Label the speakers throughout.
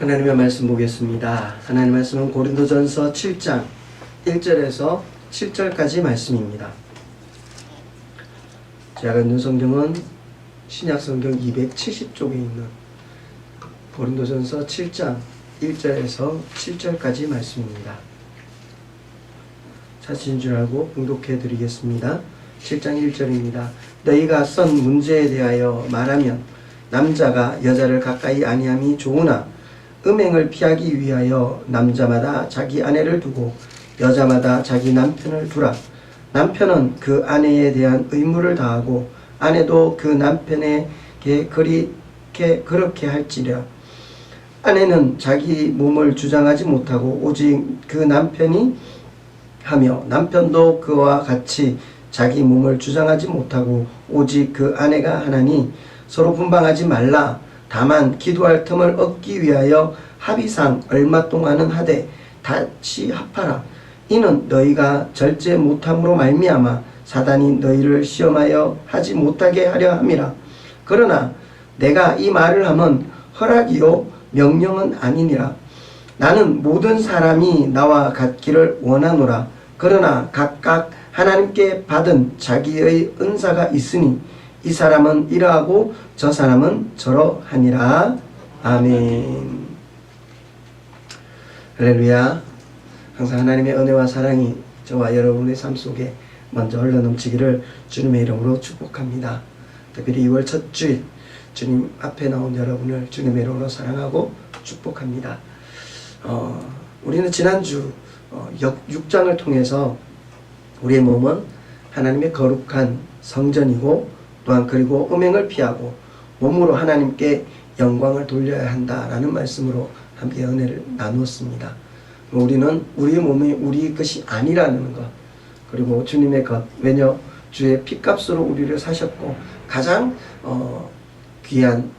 Speaker 1: 하나님의 말씀 보겠습니다. 하나님의 말씀은 고린도전서 7장 1절에서 7절까지 말씀입니다. 제가 읽는 성경은 신약성경 270쪽에 있는 고린도전서 7장 1절에서 7절까지 말씀입니다. 찾으신 줄 알고 봉독해 드리겠습니다. 7장 1절입니다. 너희가 선 문제에 대하여 말하면 남자가 여자를 가까이 아니함이 좋으나 음행을 피하기 위하여 남자마다 자기 아내를 두고 여자마다 자기 남편을 두라. 남편은 그 아내에 대한 의무를 다하고 아내도 그 남편에게 그렇게 할지라. 아내는 자기 몸을 주장하지 못하고 오직 그 남편이 하며 남편도 그와 같이 자기 몸을 주장하지 못하고 오직 그 아내가 하나니 서로 분방하지 말라. 다만 기도할 틈을 얻기 위하여 합의상 얼마 동안은 하되 다시 합하라. 이는 너희가 절제 못함으로 말미암아 사단이 너희를 시험하여 하지 못하게 하려 함이라. 그러나 내가 이 말을 하면 허락이요 명령은 아니니라. 나는 모든 사람이 나와 같기를 원하노라. 그러나 각각 하나님께 받은 자기의 은사가 있으니 이 사람은 이러하고 저 사람은 저러하니라. 아멘. 할렐루야. 항상 하나님의 은혜와 사랑이 저와 여러분의 삶 속에 먼저 흘러넘치기를 주님의 이름으로 축복합니다. 특별히 2월 첫 주일 주님 앞에 나온 여러분을 주님의 이름으로 사랑하고 축복합니다. 우리는 지난주 6장을 통해서 우리의 몸은 하나님의 거룩한 성전이고 또한 그리고 음행을 피하고 몸으로 하나님께 영광을 돌려야 한다라는 말씀으로 함께 은혜를 나누었습니다. 우리는 우리의 몸이 우리 것이 아니라는 것, 그리고 주님의 것, 왜냐 주의 핏값으로 우리를 사셨고 가장 귀한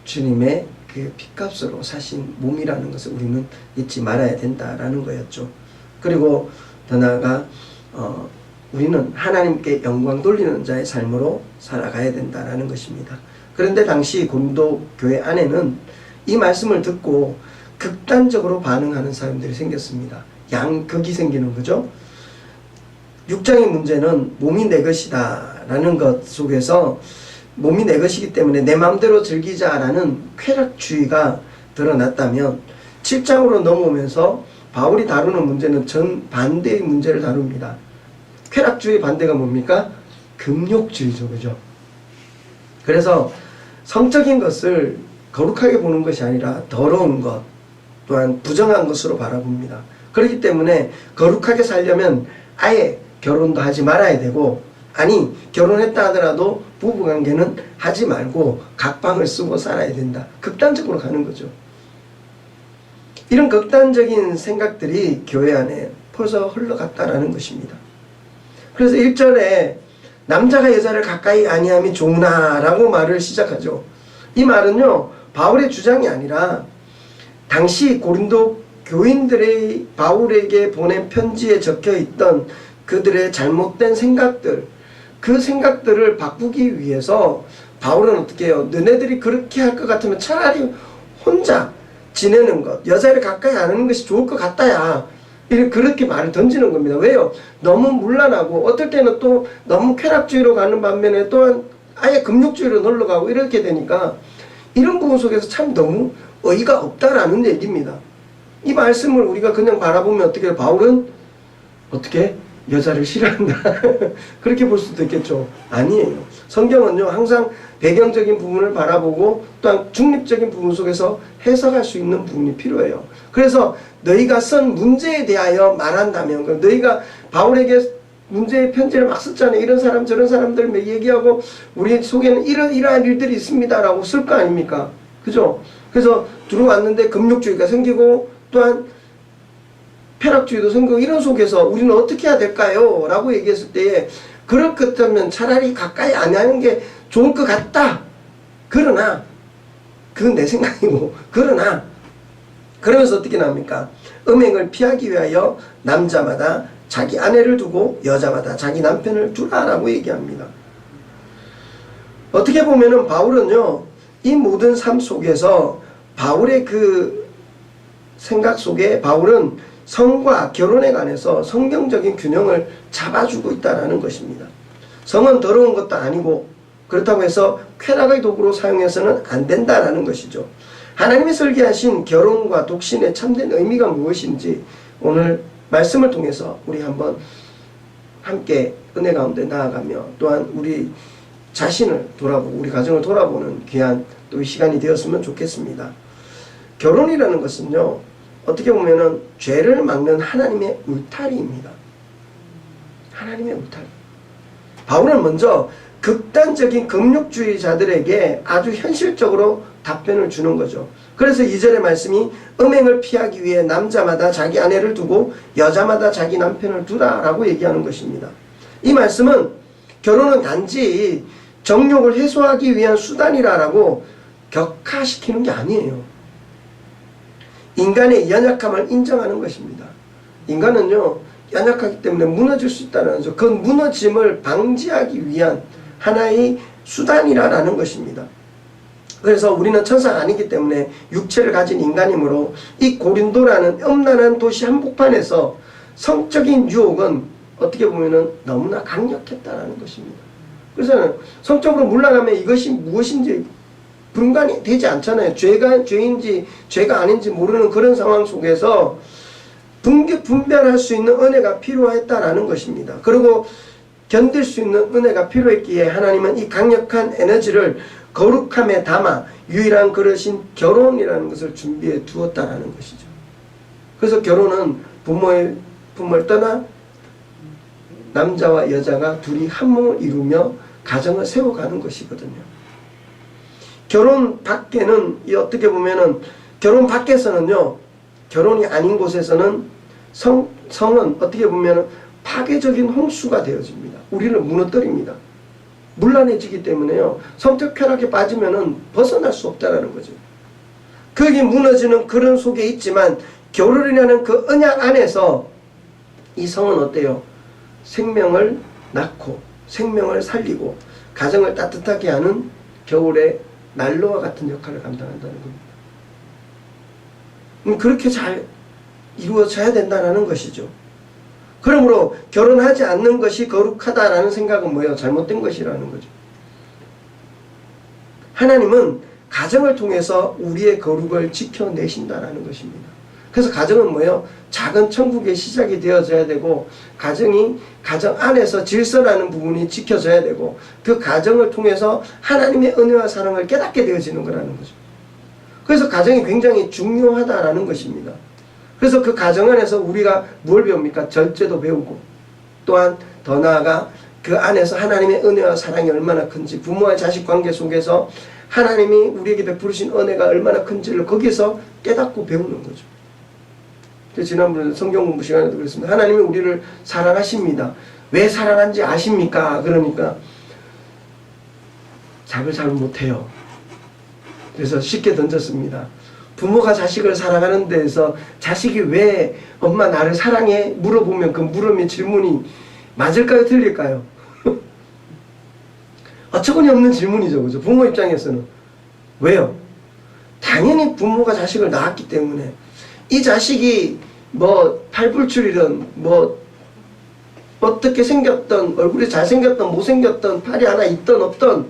Speaker 1: 주님의 그 핏값으로 사신 몸이라는 것을 우리는 잊지 말아야 된다라는 거였죠. 그리고 더 나아가 우리는 하나님께 영광 돌리는 자의 삶으로 살아가야 된다라는 것입니다. 그런데 당시 고린도 교회 안에는 이 말씀을 듣고 극단적으로 반응하는 사람들이 생겼습니다. 양극이 생기는 거죠. 6장의 문제는 몸이 내 것이다 라는 것 속에서 몸이 내 것이기 때문에 내 마음대로 즐기자라는 쾌락주의가 드러났다면 7장으로 넘어오면서 바울이 다루는 문제는 정반대의 문제를 다룹니다. 쾌락주의 반대가 뭡니까? 금욕주의죠. 그죠? 그래서 성적인 것을 거룩하게 보는 것이 아니라 더러운 것 또한 부정한 것으로 바라봅니다. 그렇기 때문에 거룩하게 살려면 아예 결혼도 하지 말아야 되고, 아니 결혼했다 하더라도 부부관계는 하지 말고 각방을 쓰고 살아야 된다. 극단적으로 가는 거죠. 이런 극단적인 생각들이 교회 안에 퍼져 흘러갔다라는 것입니다. 그래서 1절에 남자가 여자를 가까이 아니함이 좋으나 라고 말을 시작하죠. 이 말은요 바울의 주장이 아니라 당시 고린도 교인들의 바울에게 보낸 편지에 적혀있던 그들의 잘못된 생각들, 그 생각들을 바꾸기 위해서 바울은 어떻게 해요? 너네들이 그렇게 할 것 같으면 차라리 혼자 지내는 것, 여자를 가까이 안 하는 것이 좋을 것 같다야. 그렇게 말을 던지는 겁니다. 왜요? 너무 문란하고 어떨 때는 또 너무 쾌락주의로 가는 반면에 또한 아예 금욕주의로 놀러가고 이렇게 되니까 이런 부분 속에서 참 너무 어이가 없다라는 얘기입니다. 이 말씀을 우리가 그냥 바라보면 어떻게 해요? 바울은 어떻게? 여자를 싫어한다. 그렇게 볼 수도 있겠죠. 아니에요. 성경은요 항상 배경적인 부분을 바라보고 또한 중립적인 부분 속에서 해석할 수 있는 부분이 필요해요. 그래서 너희가 쓴 문제에 대하여 말한다면, 너희가 바울에게 문제의 편지를 막 썼잖아요. 이런 사람 저런 사람들 얘기하고 우리 속에는 이러한 일들이 있습니다 라고 쓸 거 아닙니까? 그죠? 그래서 들어왔는데 금욕주의가 생기고 또한 쾌락주의도 생기고 이런 속에서 우리는 어떻게 해야 될까요? 라고 얘기했을 때에 그럴 것 같으면 차라리 가까이 안 하는 게 좋을 것 같다. 그러나 그건 내 생각이고, 그러나 그러면서 어떻게 나옵니까? 음행을 피하기 위하여 남자마다 자기 아내를 두고 여자마다 자기 남편을 두라라고 얘기합니다. 어떻게 보면은 바울은요 이 모든 삶 속에서 바울의 그 생각 속에 바울은 성과 결혼에 관해서 성경적인 균형을 잡아주고 있다는 것입니다. 성은 더러운 것도 아니고 그렇다고 해서 쾌락의 도구로 사용해서는 안 된다는 것이죠. 하나님이 설계하신 결혼과 독신의 참된 의미가 무엇인지 오늘 말씀을 통해서 우리 한번 함께 은혜 가운데 나아가며 또한 우리 자신을 돌아보고 우리 가정을 돌아보는 귀한 또 시간이 되었으면 좋겠습니다. 결혼이라는 것은요, 어떻게 보면은 죄를 막는 하나님의 울타리입니다. 하나님의 울타리. 바울은 먼저 극단적인 금욕주의자들에게 아주 현실적으로 답변을 주는 거죠. 그래서 2절의 말씀이 음행을 피하기 위해 남자마다 자기 아내를 두고 여자마다 자기 남편을 두라라고 얘기하는 것입니다. 이 말씀은 결혼은 단지 정욕을 해소하기 위한 수단이라고 격하시키는 게 아니에요. 인간의 연약함을 인정하는 것입니다. 인간은요, 연약하기 때문에 무너질 수 있다는 거죠. 그 무너짐을 방지하기 위한 하나의 수단이라는 것입니다. 그래서 우리는 천사가 아니기 때문에 육체를 가진 인간이므로 이 고린도라는 음란한 도시 한복판에서 성적인 유혹은 어떻게 보면은 너무나 강력했다는 것입니다. 그래서 성적으로 물러나면 이것이 무엇인지 분간이 되지 않잖아요. 죄가 죄인지 죄가 아닌지 모르는 그런 상황 속에서 분별할 수 있는 은혜가 필요했다라는 것입니다. 그리고 견딜 수 있는 은혜가 필요했기에 하나님은 이 강력한 에너지를 거룩함에 담아 유일한 그릇인 결혼이라는 것을 준비해 두었다라는 것이죠. 그래서 결혼은 부모의 품을 떠나 남자와 여자가 둘이 한 몸을 이루며 가정을 세워가는 것이거든요. 결혼 밖에는 어떻게 보면은 결혼 밖에서는요, 결혼이 아닌 곳에서는 성은 어떻게 보면은 파괴적인 홍수가 되어집니다. 우리를 무너뜨립니다. 문란해지기 때문에요, 성적 쾌락에 빠지면은 벗어날 수 없다라는 거죠. 거기 무너지는 그런 속에 있지만 결혼이라는 그 언약 안에서 이 성은 어때요? 생명을 낳고 생명을 살리고 가정을 따뜻하게 하는 겨울의 난로와 같은 역할을 감당한다는 겁니다. 그렇게 잘 이루어져야 된다는 것이죠. 그러므로 결혼하지 않는 것이 거룩하다라는 생각은 뭐예요? 잘못된 것이라는 거죠. 하나님은 가정을 통해서 우리의 거룩을 지켜내신다라는 것입니다. 그래서 가정은 뭐예요? 작은 천국의 시작이 되어져야 되고 가정 안에서 질서라는 부분이 지켜져야 되고 그 가정을 통해서 하나님의 은혜와 사랑을 깨닫게 되어지는 거라는 거죠. 그래서 가정이 굉장히 중요하다라는 것입니다. 그래서 그 가정 안에서 우리가 뭘 배웁니까? 절제도 배우고 또한 더 나아가 그 안에서 하나님의 은혜와 사랑이 얼마나 큰지 부모와 자식 관계 속에서 하나님이 우리에게 베푸신 은혜가 얼마나 큰지를 거기서 깨닫고 배우는 거죠. 지난번에 성경 공부 시간에도 그랬습니다. 하나님이 우리를 사랑하십니다. 왜 사랑한지 아십니까? 그러니까 답을 잘 못해요. 그래서 쉽게 던졌습니다. 부모가 자식을 사랑하는 데에서 자식이 왜 엄마 나를 사랑해? 물어보면 그 물음의 질문이 맞을까요? 틀릴까요? 어처구니 없는 질문이죠. 그죠? 부모 입장에서는. 왜요? 당연히 부모가 자식을 낳았기 때문에 이 자식이 뭐 팔불출이든 뭐 어떻게 생겼던 얼굴이 잘생겼던 못생겼던 팔이 하나 있던 없던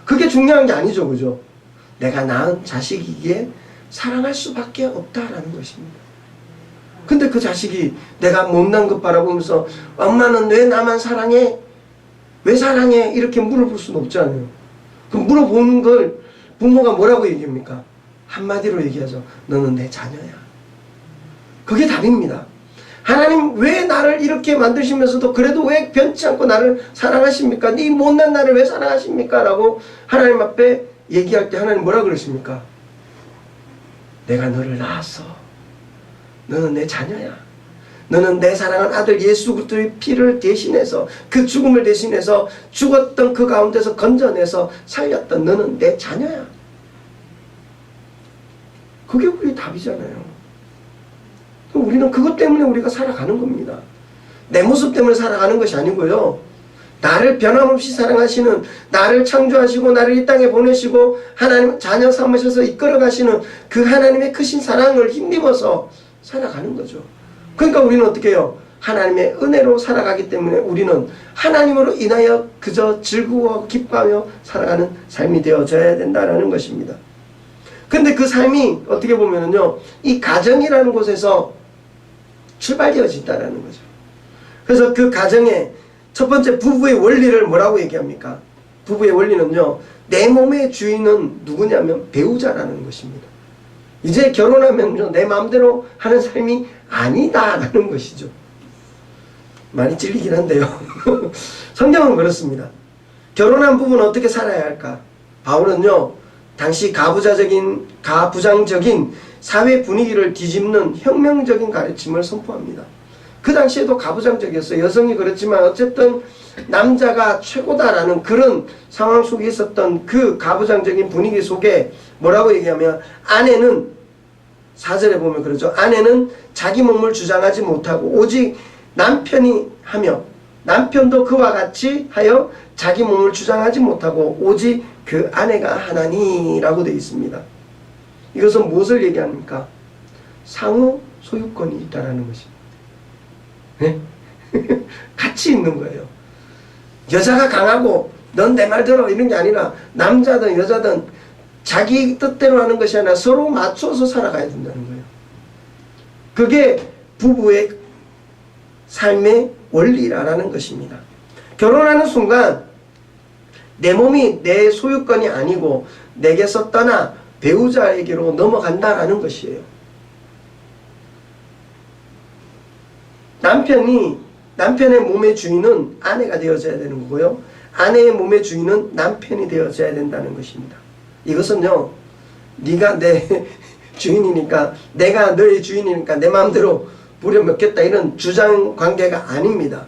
Speaker 1: 그게 중요한 게 아니죠. 그죠? 내가 낳은 자식이기에 사랑할 수밖에 없다라는 것입니다. 근데 그 자식이 내가 못난 것 바라보면서 엄마는 왜 나만 사랑해? 왜 사랑해? 이렇게 물어볼 수는 없잖아요. 그 물어보는 걸 부모가 뭐라고 얘기합니까? 한마디로 얘기하죠. 너는 내 자녀야. 그게 답입니다. 하나님 왜 나를 이렇게 만드시면서도 그래도 왜 변치 않고 나를 사랑하십니까? 네 못난 나를 왜 사랑하십니까? 라고 하나님 앞에 얘기할 때 하나님 뭐라 그러십니까? 내가 너를 낳았어. 너는 내 자녀야. 너는 내 사랑하는 아들 예수 그리스도의 피를 대신해서 그 죽음을 대신해서 죽었던 그 가운데서 건져내서 살렸던 너는 내 자녀야. 그게 우리의 답이잖아요. 우리는 그것 때문에 우리가 살아가는 겁니다. 내 모습 때문에 살아가는 것이 아니고요. 나를 변함없이 사랑하시는, 나를 창조하시고 나를 이 땅에 보내시고 하나님 자녀 삼으셔서 이끌어 가시는 그 하나님의 크신 사랑을 힘입어서 살아가는 거죠. 그러니까 우리는 어떻게 해요? 하나님의 은혜로 살아가기 때문에 우리는 하나님으로 인하여 그저 즐거워 기뻐하며 살아가는 삶이 되어져야 된다는 것입니다. 근데 그 삶이 어떻게 보면은요, 이 가정이라는 곳에서 출발되어진다는 거죠. 그래서 그 가정의 첫 번째 부부의 원리를 뭐라고 얘기합니까? 부부의 원리는요, 내 몸의 주인은 누구냐면 배우자라는 것입니다. 이제 결혼하면요, 내 마음대로 하는 삶이 아니다라는 것이죠. 많이 찔리긴 한데요. 성경은 그렇습니다. 결혼한 부부는 어떻게 살아야 할까? 바울은요, 당시 가부장적인 사회 분위기를 뒤집는 혁명적인 가르침을 선포합니다. 그 당시에도 가부장적이었어요. 여성이 그렇지만 어쨌든 남자가 최고다라는 그런 상황 속에 있었던 그 가부장적인 분위기 속에 뭐라고 얘기하면, 아내는 4절에 보면 그러죠. 아내는 자기 몸을 주장하지 못하고 오직 남편이 하며, 남편도 그와 같이 하여 자기 몸을 주장하지 못하고 오직 그 아내가 하나니라고 되어 있습니다. 이것은 무엇을 얘기합니까? 상호 소유권이 있다라는 것입니다. 네? 같이 있는 거예요. 여자가 강하고 넌 내 말 들어 이런 게 아니라 남자든 여자든 자기 뜻대로 하는 것이 아니라 서로 맞춰서 살아가야 된다는 거예요. 그게 부부의 삶의 원리라는 것입니다. 결혼하는 순간 내 몸이 내 소유권이 아니고 내게서 떠나 배우자에게로 넘어간다라는 것이에요. 남편의 몸의 주인은 아내가 되어져야 되는 거고요. 아내의 몸의 주인은 남편이 되어져야 된다는 것입니다. 이것은요, 네가 내 주인이니까, 내가 너의 주인이니까 내 마음대로 부려먹겠다 이런 주장 관계가 아닙니다.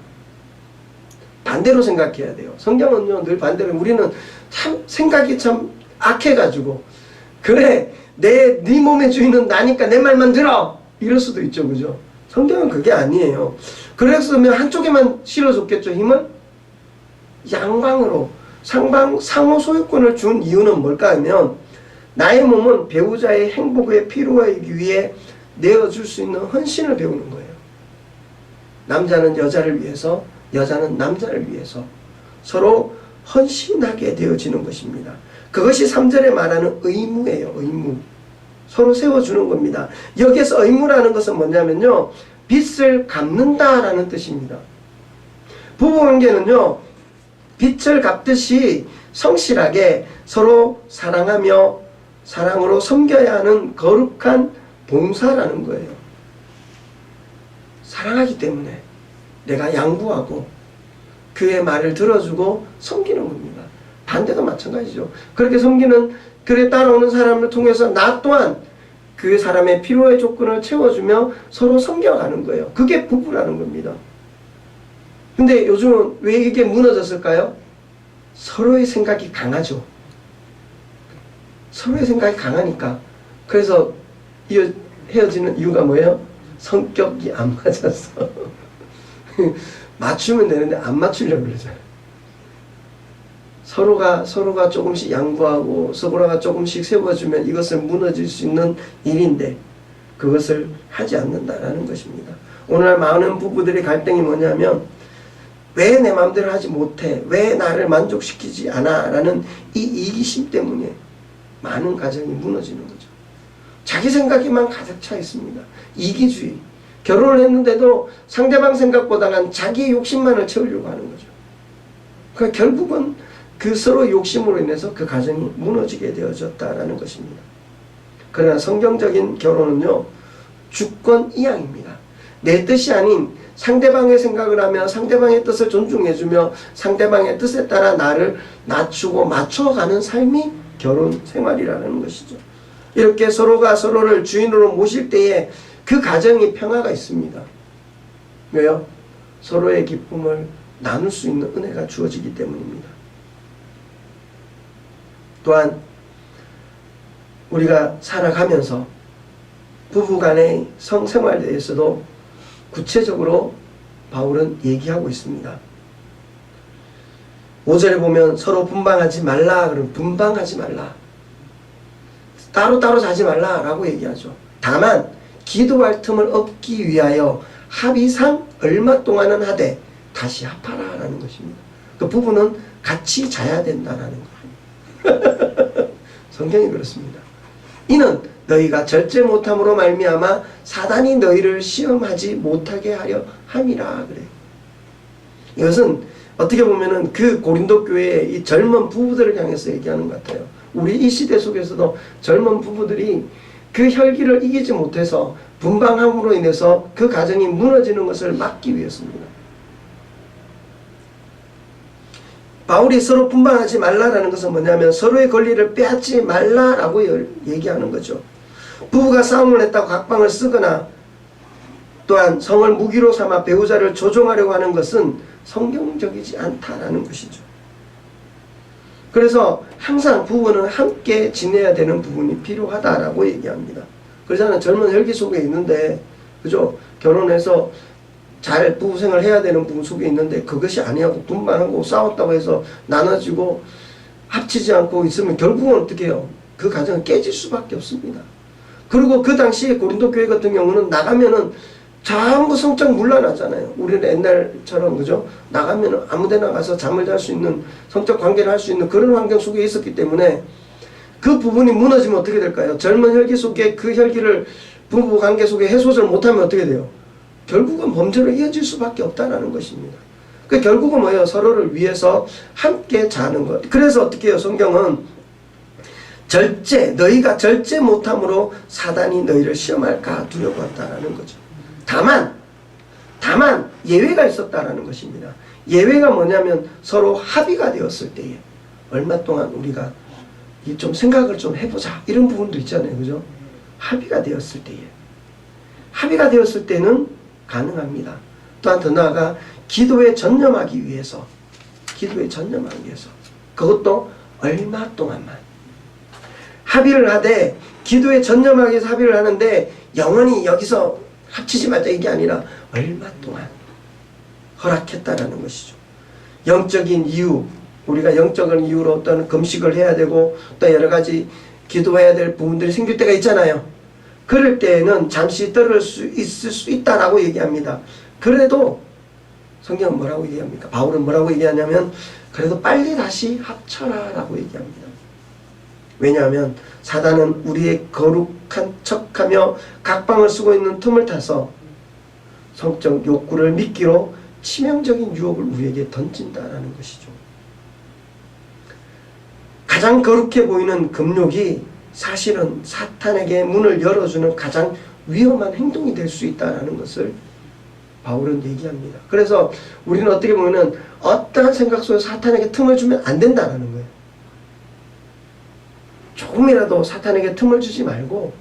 Speaker 1: 반대로 생각해야 돼요. 성경은요, 늘 반대로. 우리는 참 생각이 참 악해가지고, 그래 네 몸의 주인은 나니까 내 말만 들어 이럴 수도 있죠. 그죠? 성경은 그게 아니에요. 그랬으면 한쪽에만 실어줬겠죠, 힘을? 양방으로 상호 소유권을 준 이유는 뭘까 하면, 나의 몸은 배우자의 행복에 필요하기 위해 내어줄 수 있는 헌신을 배우는 거예요. 남자는 여자를 위해서, 여자는 남자를 위해서 서로 헌신하게 되어지는 것입니다. 그것이 3절에 말하는 의무예요. 의무. 서로 세워주는 겁니다. 여기에서 의무라는 것은 뭐냐면요, 빚을 갚는다라는 뜻입니다. 부부관계는요, 빚을 갚듯이 성실하게 서로 사랑하며 사랑으로 섬겨야 하는 거룩한 봉사라는 거예요. 사랑하기 때문에 내가 양보하고 그의 말을 들어주고 섬기는 겁니다. 반대도 마찬가지죠. 그렇게 섬기는, 그에 따라오는 사람을 통해서 나 또한 그 사람의 필요의 조건을 채워주며 서로 섬겨가는 거예요. 그게 부부라는 겁니다. 근데 요즘은 왜 이게 무너졌을까요? 서로의 생각이 강하죠. 서로의 생각이 강하니까. 그래서 헤어지는 이유가 뭐예요? 성격이 안 맞았어. 맞추면 되는데 안 맞추려고 그러잖아요. 서로가 조금씩 양보하고 서로가 조금씩 세워주면 이것을 무너질 수 있는 일인데 그것을 하지 않는다라는 것입니다. 오늘날 많은 부부들의 갈등이 뭐냐면, 왜 내 마음대로 하지 못해? 왜 나를 만족시키지 않아? 라는 이 이기심 때문에 많은 가정이 무너지는 거죠. 자기 생각에만 가득 차 있습니다. 이기주의. 결혼을 했는데도 상대방 생각보다는 자기의 욕심만을 채우려고 하는 거죠. 그러니까 결국은 그 서로 욕심으로 인해서 그 가정이 무너지게 되어졌다라는 것입니다. 그러나 성경적인 결혼은요, 주권 이양입니다. 내 뜻이 아닌 상대방의 생각을 하며 상대방의 뜻을 존중해주며 상대방의 뜻에 따라 나를 낮추고 맞춰가는 삶이 결혼 생활이라는 것이죠. 이렇게 서로가 서로를 주인으로 모실 때에 그 가정이 평화가 있습니다. 왜요? 서로의 기쁨을 나눌 수 있는 은혜가 주어지기 때문입니다. 또한 우리가 살아가면서 부부간의 성생활에 대해서도 구체적으로 바울은 얘기하고 있습니다. 5절에 보면 서로 분방하지 말라. 그럼 분방하지 말라. 따로따로 자지 말라 라고 얘기하죠. 다만 기도할 틈을 얻기 위하여 합의상 얼마 동안은 하되 다시 합하라라는 것입니다. 그 부부는 같이 자야 된다라는 거예요. 성경이 그렇습니다. 이는 너희가 절제 못함으로 말미암아 사단이 너희를 시험하지 못하게 하려 함이라 그래요. 이것은 어떻게 보면은 그 고린도 교회의 이 젊은 부부들을 향해서 얘기하는 것 같아요. 우리 이 시대 속에서도 젊은 부부들이 그 혈기를 이기지 못해서 분방함으로 인해서 그 가정이 무너지는 것을 막기 위해서입니다. 바울이 서로 분방하지 말라라는 것은 뭐냐면 서로의 권리를 빼앗지 말라라고 얘기하는 거죠. 부부가 싸움을 했다고 각방을 쓰거나 또한 성을 무기로 삼아 배우자를 조종하려고 하는 것은 성경적이지 않다라는 것이죠. 그래서 항상 부부는 함께 지내야 되는 부분이 필요하다라고 얘기합니다. 그러잖아요. 젊은 혈기 속에 있는데, 그죠? 결혼해서 잘 부부 생활 해야 되는 부부 속에 있는데 그것이 아니하고 분반하고 싸웠다고 해서 나눠지고 합치지 않고 있으면 결국은 어떻게 해요? 그 가정은 깨질 수밖에 없습니다. 그리고 그 당시에 고린도 교회 같은 경우는 나가면은 전부 성적 문란하잖아요. 우리는 옛날처럼 그죠? 나가면은 아무데나 가서 잠을 잘 수 있는 성적 관계를 할 수 있는 그런 환경 속에 있었기 때문에 그 부분이 무너지면 어떻게 될까요? 젊은 혈기 속에 그 혈기를 부부 관계 속에 해소를 못하면 어떻게 돼요? 결국은 범죄로 이어질 수밖에 없다는 것입니다. 그 결국은 뭐예요? 서로를 위해서 함께 자는 것. 그래서 어떻게 해요? 성경은 너희가 절제 못함으로 사단이 너희를 시험할까 두려워한다라는 거죠. 다만 예외가 있었다라는 것입니다. 예외가 뭐냐면 서로 합의가 되었을 때에 얼마 동안 우리가 좀 생각을 좀 해보자 이런 부분도 있잖아요. 그죠? 합의가 되었을 때는 가능합니다. 또한 더 나아가 기도에 전념하기 위해서 그것도 얼마 동안만 합의를 하되 기도에 전념하기 위해서 합의를 하는데 영원히 여기서 합치지 말자 이게 아니라 얼마 동안 허락했다라는 것이죠. 영적인 이유, 우리가 영적인 이유로 어떤 금식을 해야 되고 또 여러 가지 기도해야 될 부분들이 생길 때가 있잖아요. 그럴 때에는 잠시 떨어질 수 있을 수 있다라고 얘기합니다. 그래도 성경은 뭐라고 얘기합니까? 바울은 뭐라고 얘기하냐면 그래도 빨리 다시 합쳐라 라고 얘기합니다. 왜냐하면 사단은 우리의 거룩한 척하며 각방을 쓰고 있는 틈을 타서 성적 욕구를 미끼로 치명적인 유혹을 우리에게 던진다라는 것이죠. 가장 거룩해 보이는 금욕이 사실은 사탄에게 문을 열어주는 가장 위험한 행동이 될 수 있다는 것을 바울은 얘기합니다. 그래서 우리는 어떻게 보면 어떠한 생각 속에 사탄에게 틈을 주면 안 된다는 거예요. 조금이라도 사탄에게 틈을 주지 말고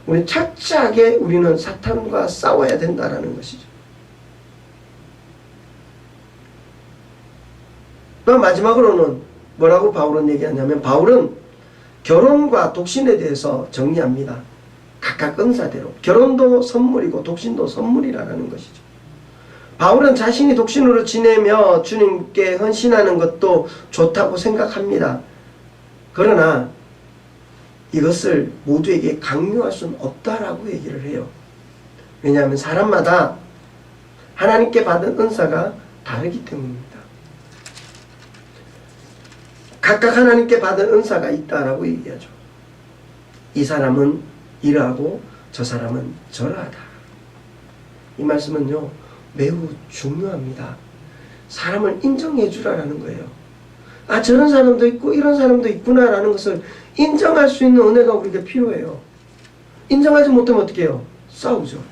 Speaker 1: 우리는 철저하게 우리는 사탄과 싸워야 된다는 것이죠. 또 마지막으로는 뭐라고 바울은 얘기하냐면 바울은 결혼과 독신에 대해서 정리합니다. 각각 은사대로. 결혼도 선물이고 독신도 선물이라는 것이죠. 바울은 자신이 독신으로 지내며 주님께 헌신하는 것도 좋다고 생각합니다. 그러나 이것을 모두에게 강요할 수는 없다라고 얘기를 해요. 왜냐하면 사람마다 하나님께 받은 은사가 다르기 때문입니다. 각각 하나님께 받은 은사가 있다라고 얘기하죠. 이 사람은 이러하고 저 사람은 저러하다. 이 말씀은요 매우 중요합니다. 사람을 인정해 주라라는 거예요. 아 저런 사람도 있고 이런 사람도 있구나라는 것을 인정할 수 있는 은혜가 우리에게 필요해요. 인정하지 못하면 어떻게 해요? 싸우죠.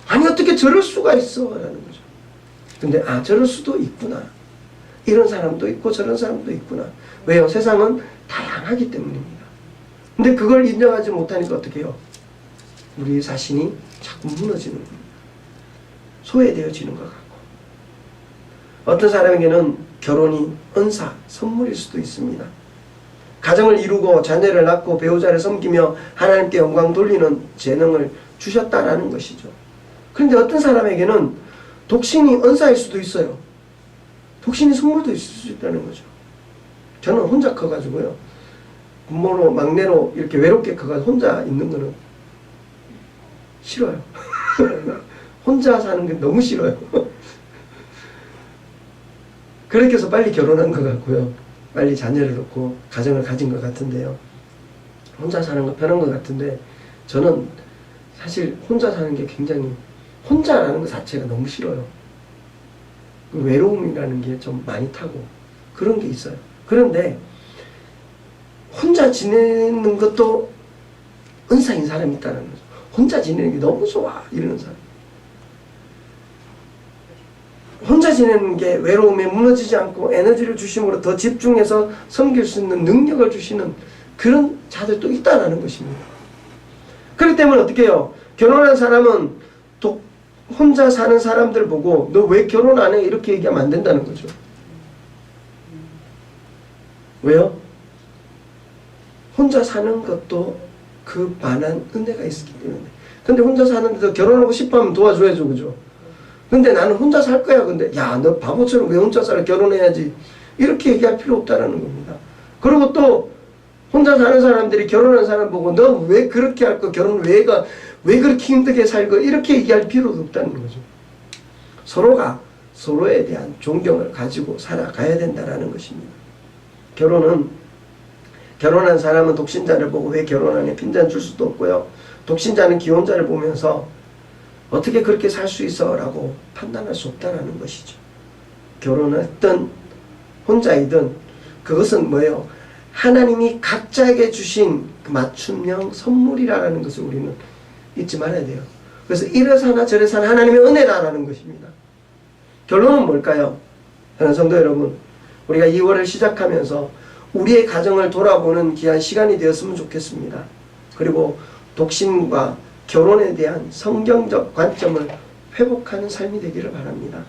Speaker 1: 아니 어떻게 저럴 수가 있어? 라는 거죠. 근데 아 저럴 수도 있구나. 이런 사람도 있고 저런 사람도 있구나. 왜요? 세상은 다양하기 때문입니다. 근데 그걸 인정하지 못하니까 어떻게 해요? 우리 자신이 자꾸 무너지는 겁니다. 소외되어지는 것 같고. 어떤 사람에게는 결혼이 은사, 선물일 수도 있습니다. 가정을 이루고 자녀를 낳고 배우자를 섬기며 하나님께 영광 돌리는 재능을 주셨다라는 것이죠. 그런데 어떤 사람에게는 독신이 은사일 수도 있어요. 독신이 선물도 있을 수 있다는 거죠. 저는 혼자 커가지고요. 부모로 막내로 이렇게 외롭게 커가지고 혼자 있는 거는 싫어요. 혼자 사는 게 너무 싫어요. 그렇게 해서 빨리 결혼한 것 같고요. 빨리 자녀를 놓고 가정을 가진 것 같은데요. 혼자 사는 거 편한 것 같은데 저는 사실 혼자 사는 게 굉장히 혼자라는 것 자체가 너무 싫어요. 그 외로움이라는 게 좀 많이 타고 그런 게 있어요. 그런데 혼자 지내는 것도 은사인 사람이 있다는 거죠. 혼자 지내는 게 너무 좋아 이러는 사람. 혼자 지내는 게 외로움에 무너지지 않고 에너지를 주심으로 더 집중해서 섬길 수 있는 능력을 주시는 그런 자들도 있다는 것입니다. 그렇기 때문에 어떻게 해요? 결혼한 사람은 혼자 사는 사람들 보고 너 왜 결혼 안 해? 이렇게 얘기하면 안 된다는 거죠. 왜요? 혼자 사는 것도 그 반한 은혜가 있기 때문에. 근데 혼자 사는데도 결혼하고 싶어 하면 도와줘야죠. 그죠? 근데 나는 혼자 살 거야. 근데 야, 너 바보처럼 왜 혼자 살아? 결혼해야지. 이렇게 얘기할 필요 없다는 겁니다. 그리고 또 혼자 사는 사람들이 결혼한 사람 보고 너 왜 그렇게 할 거? 결혼 왜 그렇게 힘들게 살고? 이렇게 얘기할 필요도 없다는 거죠. 서로가 서로에 대한 존경을 가지고 살아가야 된다는 것입니다. 결혼한 사람은 독신자를 보고 왜 결혼 안 해? 핀잔 줄 수도 없고요. 독신자는 기혼자를 보면서 어떻게 그렇게 살 수 있어? 라고 판단할 수 없다는 것이죠. 결혼했든 혼자이든 그것은 뭐예요? 하나님이 각자에게 주신 그 맞춤형 선물이라는 것을 우리는 잊지 말아야 돼요. 그래서 이래서 하나 저래서 하나 하나님의 은혜다라는 것입니다. 결론은 뭘까요? 사랑하는 성도 여러분, 우리가 2월을 시작하면서 우리의 가정을 돌아보는 귀한 시간이 되었으면 좋겠습니다. 그리고 독신과 결혼에 대한 성경적 관점을 회복하는 삶이 되기를 바랍니다.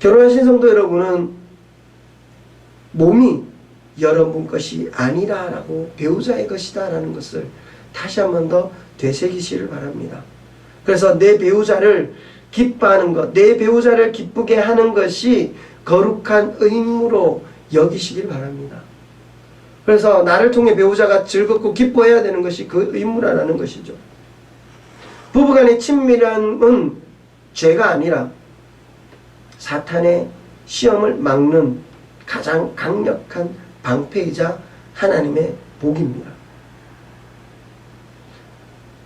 Speaker 1: 결혼하신 성도 여러분은 몸이 여러분 것이 아니라라고 배우자의 것이다 라는 것을 다시 한 번 더 되새기시를 바랍니다. 그래서 내 배우자를 기뻐하는 것, 내 배우자를 기쁘게 하는 것이 거룩한 의무로 여기시길 바랍니다. 그래서 나를 통해 배우자가 즐겁고 기뻐해야 되는 것이 그 의무라는 것이죠. 부부간의 친밀함은 죄가 아니라 사탄의 시험을 막는 가장 강력한 방패이자 하나님의 복입니다.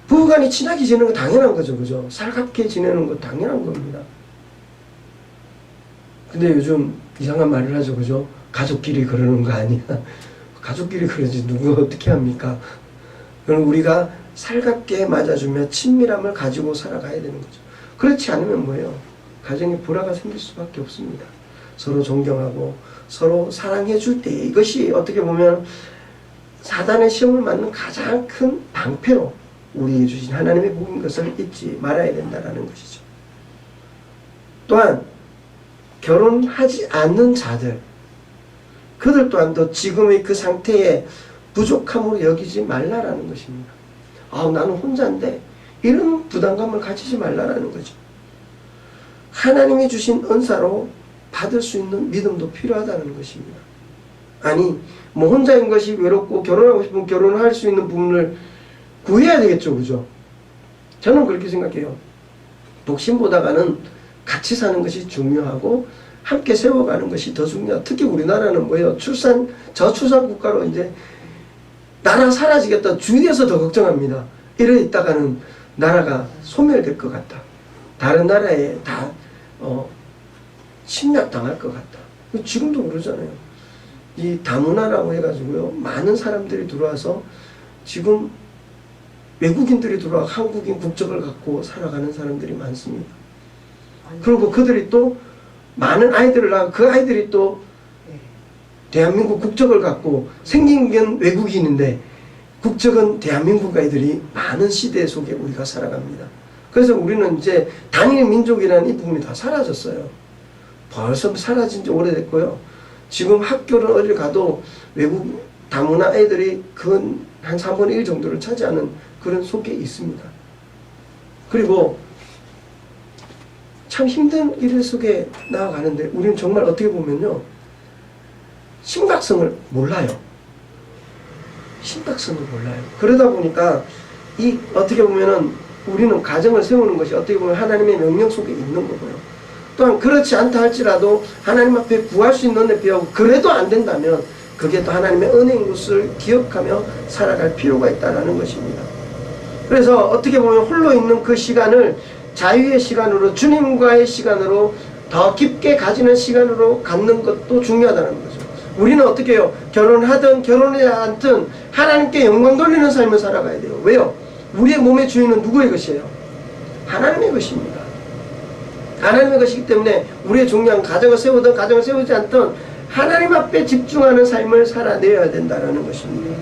Speaker 1: 부부간이 친하게 지내는 거 당연한 거죠. 그죠? 살갑게 지내는 거 당연한 겁니다. 근데 요즘 이상한 말을 하죠. 그죠? 가족끼리 그러는 거 아니야. 가족끼리 그러지 누가 어떻게 합니까? 그럼 우리가 살갑게 맞아주며 친밀함을 가지고 살아가야 되는 거죠. 그렇지 않으면 뭐예요? 가정에 불화가 생길 수밖에 없습니다. 서로 존경하고 서로 사랑해 줄 때 이것이 어떻게 보면 사단의 시험을 맞는 가장 큰 방패로 우리에게 주신 하나님의 복인 것을 잊지 말아야 된다는 것이죠. 또한 결혼하지 않는 자들, 그들 또한도 지금의 그 상태에 부족함으로 여기지 말라라는 것입니다. 나는 혼자인데 이런 부담감을 가지지 말라라는 거죠. 하나님이 주신 은사로 받을 수 있는 믿음도 필요하다는 것입니다. 아니 혼자인 것이 외롭고 결혼하고 싶으면 결혼할 수 있는 부분을 구해야 되겠죠. 그죠? 저는 그렇게 생각해요. 독신보다는 같이 사는 것이 중요하고 함께 세워가는 것이 더 중요하다. 특히 우리나라는 뭐예요? 저출산 국가로 이제 나라 사라지겠다. 주위에서 더 걱정합니다. 이래 있다가는 나라가 소멸될 것 같다. 다른 나라에 다 침략당할 것 같다. 지금도 그러잖아요. 이 다문화라고 해가지고요. 많은 사람들이 들어와서 지금 외국인들이 들어와 한국인 국적을 갖고 살아가는 사람들이 많습니다. 그리고 그들이 또 많은 아이들을 낳아 그 아이들이 또 대한민국 국적을 갖고 생긴 건 외국인인데 국적은 대한민국 아이들이 많은 시대 속에 우리가 살아갑니다. 그래서 우리는 이제 단일 민족이라는 이 부분이 다 사라졌어요. 벌써 사라진 지 오래됐고요. 지금 학교를 어딜 가도 외국 다문화 애들이 한 3분의 1 정도를 차지하는 그런 속에 있습니다. 그리고 참 힘든 일 속에 나아가는데 우리는 정말 어떻게 보면요. 심각성을 몰라요. 심각성을 몰라요. 그러다 보니까 이 어떻게 보면은 우리는 가정을 세우는 것이 어떻게 보면 하나님의 명령 속에 있는 거고요. 또한 그렇지 않다 할지라도 하나님 앞에 구할 수 있는 데 비하고 그래도 안 된다면 그게 또 하나님의 은혜인 것을 기억하며 살아갈 필요가 있다는 것입니다. 그래서 어떻게 보면 홀로 있는 그 시간을 자유의 시간으로, 주님과의 시간으로 더 깊게 가지는 시간으로 갖는 것도 중요하다는 거죠. 우리는 어떻게 해요? 결혼하든 결혼하지 않든 하나님께 영광 돌리는 삶을 살아가야 돼요. 왜요? 우리의 몸의 주인은 누구의 것이에요? 하나님의 것입니다. 하나님의 것이기 때문에 우리의 중요한 가정을 세우든 가정을 세우지 않든 하나님 앞에 집중하는 삶을 살아내야 된다는 것입니다.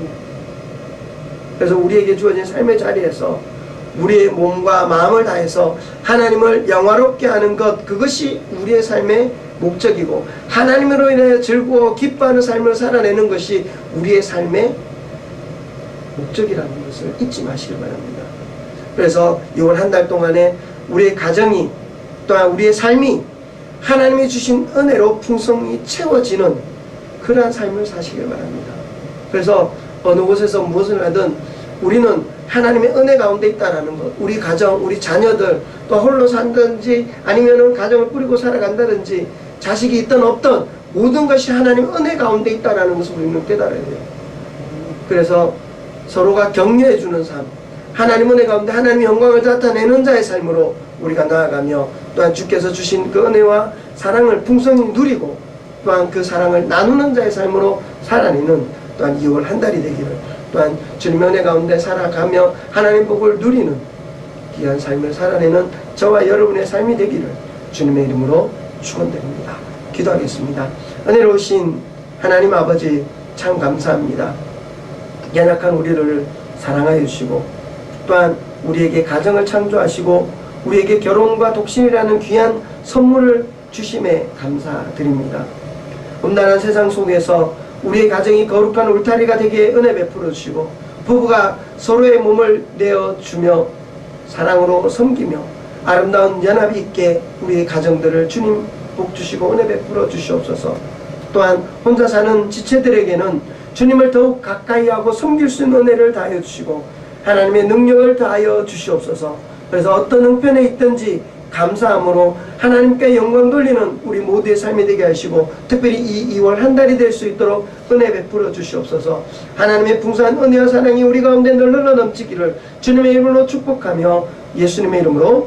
Speaker 1: 그래서 우리에게 주어진 삶의 자리에서 우리의 몸과 마음을 다해서 하나님을 영화롭게 하는 것, 그것이 우리의 삶의 목적이고 하나님으로 인해 즐거워 기뻐하는 삶을 살아내는 것이 우리의 삶의 목적이라는 것을 잊지 마시기 바랍니다. 그래서 이번 한 달 동안에 우리의 가정이 또한 우리의 삶이 하나님이 주신 은혜로 풍성히 채워지는 그러한 삶을 사시길 바랍니다. 그래서 어느 곳에서 무엇을 하든 우리는 하나님의 은혜 가운데 있다는 것, 우리 가정, 우리 자녀들, 또 홀로 산다든지 아니면은 가정을 꾸리고 살아간다든지 자식이 있든 없든 모든 것이 하나님 은혜 가운데 있다는 것을 우리는 깨달아야 돼요. 그래서 서로가 격려해 주는 삶, 하나님 은혜 가운데 하나님의 영광을 나타내는 자의 삶으로 우리가 나아가며 또한 주께서 주신 그 은혜와 사랑을 풍성히 누리고 또한 그 사랑을 나누는 자의 삶으로 살아내는 또한 2월 한 달이 되기를, 또한 주님의 은혜 가운데 살아가며 하나님 복을 누리는 귀한 삶을 살아내는 저와 여러분의 삶이 되기를 주님의 이름으로 축원드립니다. 기도하겠습니다. 은혜로우신 하나님 아버지, 참 감사합니다. 연약한 우리를 사랑하여 주시고 또한 우리에게 가정을 창조하시고 우리에게 결혼과 독신이라는 귀한 선물을 주심에 감사드립니다. 온난한 세상 속에서 우리의 가정이 거룩한 울타리가 되기에 은혜 베풀어 주시고 부부가 서로의 몸을 내어주며 사랑으로 섬기며 아름다운 연합이 있게 우리의 가정들을 주님 복 주시고 은혜 베풀어 주시옵소서. 또한 혼자 사는 지체들에게는 주님을 더욱 가까이 하고 섬길 수 있는 은혜를 다하여 주시고 하나님의 능력을 다하여 주시옵소서. 그래서 어떤 형편에 있든지 감사함으로 하나님께 영광 돌리는 우리 모두의 삶이 되게 하시고 특별히 이 2월 한 달이 될 수 있도록 은혜 베풀어 주시옵소서. 하나님의 풍성한 은혜와 사랑이 우리 가운데 늘 흘러 넘치기를 주님의 이름으로 축복하며 예수님의 이름으로